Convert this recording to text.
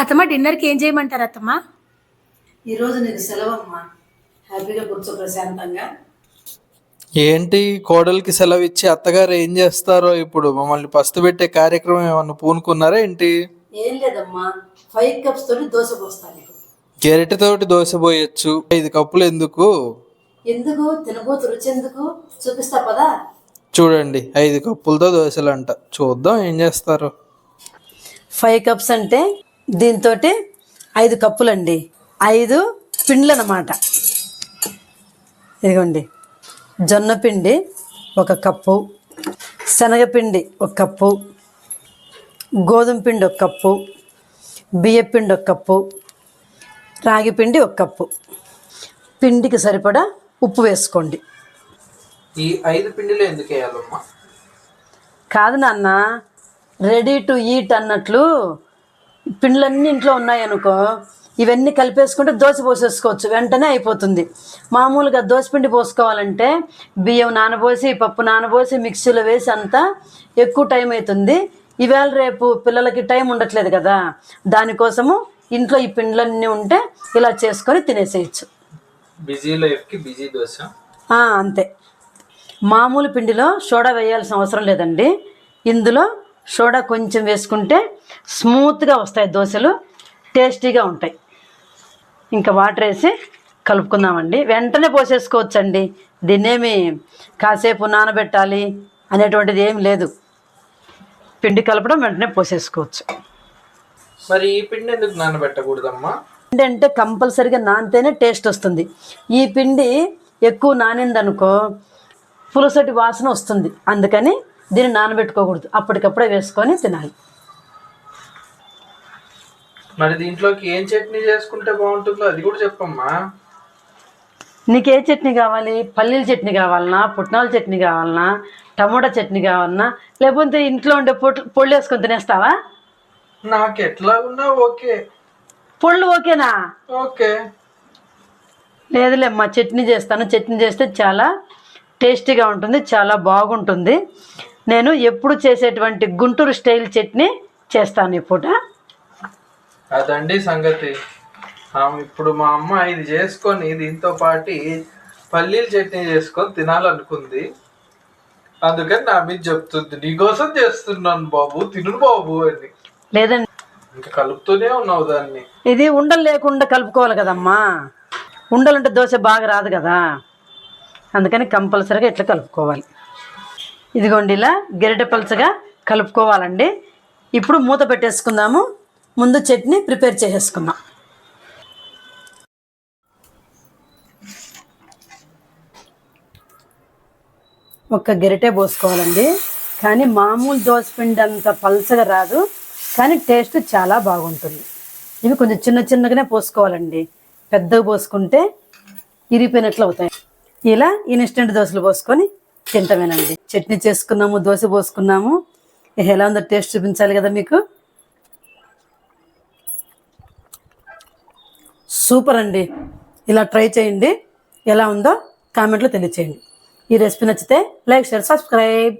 అత్తమ్మ డిన్నర్కి ఏం చేయమంటారు అత్తమ్మ? ఈరోజు నీకు సెలవమ్మా, హ్యాపీగా కూర్చో ప్రశాంతంగా. ఏంటి కోడలికి సెలవు ఇచ్చి అత్తగారు ఏం చేస్తారో? ఇప్పుడు మమ్మల్ని పస్తు పెట్టే కార్యక్రమం ఏమన్నా పూనుకున్నారా ఏంటి? ఏం లేదమ్మా, 5 కప్స్ తోటి దోశ పోస్తాను నీకు. గెరిటతోటి దోశ పోయొచ్చు, 5 కప్పులు ఎందుకు? ఎందుకు తినబోతు రుచి ఎందుకు చూపిస్తా పదా. చూడండి, 5 కప్పులతో దోశలంట. చూద్దాం ఏం చేస్తారు. 5 కప్స్ అంటే దీంతో 5 కప్పులండి. 5 పిండ్లు అన్నమాట. ఇదిగోండి, జొన్న పిండి 1 కప్పు, శనగపిండి 1 కప్పు, గోధుమ పిండి 1 కప్పు, బియ్య పిండి 1 కప్పు, రాగి పిండి 1 కప్పు. పిండికి సరిపడా ఉప్పు వేసుకోండి. ఈ 5 పిండిలో ఎందుకు వేయాలమ్మా? కాదు నాన్న, రెడీ టు ఈట్ అన్నట్లు పిండ్లన్నీ ఇంట్లో ఉన్నాయనుకో, ఇవన్నీ కలిపేసుకుంటే దోశ పోసేసుకోవచ్చు, వెంటనే అయిపోతుంది. మామూలుగా దోశపిండి పోసుకోవాలంటే బియ్యం నానబోసి పప్పు నానబోసి మిక్సీలో వేసి అంతా ఎక్కువ టైం అవుతుంది. ఈవేళ రేపు పిల్లలకి టైం ఉండట్లేదు కదా, దానికోసము ఇంట్లో ఈ పిండ్లన్నీ ఉంటే ఇలా చేసుకొని తినేసేయచ్చు. బిజీ లైఫ్కి బిజీ దోశ అంతే. మామూలు పిండిలో సోడా వేయాల్సిన అవసరం లేదండి. ఇందులో సోడా కొంచెం వేసుకుంటే స్మూత్గా వస్తాయి దోశలు, టేస్టీగా ఉంటాయి. ఇంకా వాటర్ వేసి కలుపుకుందామండి. వెంటనే పోసేసుకోవచ్చండి, దీన్నేమి కాసేపు నానబెట్టాలి అనేటువంటిది ఏం లేదు. పిండి కలపడం వెంటనే పోసేసుకోవచ్చు. మరి ఈ పిండి ఎందుకు నానబెట్టకూడదమ్మా? పిండి అంటే కంపల్సరీగా నానితేనే టేస్ట్ వస్తుంది. ఈ పిండి ఎక్కువ నానిందనుకో పులుసటి వాసన వస్తుంది, అందుకని దీన్ని నానబెట్టుకోకూడదు, అప్పటికప్పుడే వేసుకొని తినాలి. మరి దీంట్లోకి ఏం చట్నీ చేసుకుంటే బాగుంటుందో అది కూడా చెప్పమ్మా. నీకే చట్నీ కావాలి? పల్లీల చట్నీ కావాలన్నా, పుట్నాల చట్నీ కావాలన్నా, టమోటా చట్నీ కావాలన్నా, లేకపోతే ఇంట్లో ఉండే పొళ్ళు వేసుకొని తినేస్తావా? నాకు ఎట్లా ఉన్నా ఓకే. పొళ్ళు ఓకేనా? ఓకే. లేదులేమ్మా, చట్నీ చేస్తాను. చట్నీ చేస్తే చాలా టేస్టీగా ఉంటుంది, చాలా బాగుంటుంది. నేను ఎప్పుడు చేసేటువంటి గుంటూరు స్టైల్ చట్నీ చేస్తాను ఈ పూట. అదండి సంగతి. ఇప్పుడు మా అమ్మ ఇది చేసుకొని దీంతో పాటు పల్లీల చట్నీ చేసుకొని తినాలనుకుంది, అందుకని నా మీద చెప్తుంది, నీకోసం చేస్తున్నాను బాబు, తిను బాబు అని. లేదండి, ఇంకా కలుపుతూనే ఉన్నావు దాన్ని. ఇది ఉండలు లేకుండా కలుపుకోవాలి కదమ్మా, ఉండలుంటే దోశ బాగా రాదు కదా, అందుకని కంపల్సరీగా ఇట్లా కలుపుకోవాలి. ఇదిగోండి, ఇలా గెరిటె పలుచగా కలుపుకోవాలండి. ఇప్పుడు మూత పెట్టేసుకుందాము. ముందు చట్నీ ప్రిపేర్ చేసేసుకుందాం. ఒక గెరిటె పోసుకోవాలండి, కానీ మామూలు దోశపిండి అంత పలుచగా రాదు, కానీ టేస్ట్ చాలా బాగుంటుంది. ఇవి కొంచెం చిన్న చిన్నగానే పోసుకోవాలండి, పెద్దగా పోసుకుంటే ఇరిగిపోయినట్లు అవుతాయి. ఇలా ఇన్స్టెంట్ దోశలు పోసుకొని తింటామేనండి. చట్నీ చేసుకున్నాము, దోశ పోసుకున్నాము. ఎలా ఉందో టేస్ట్ చూపించాలి కదా మీకు. సూపర్ అండి, ఇలా ట్రై చేయండి. ఎలా ఉందో కామెంట్లో తెలియచేయండి. ఈ రెసిపీ నచ్చితే లైక్, షేర్, సబ్స్క్రైబ్.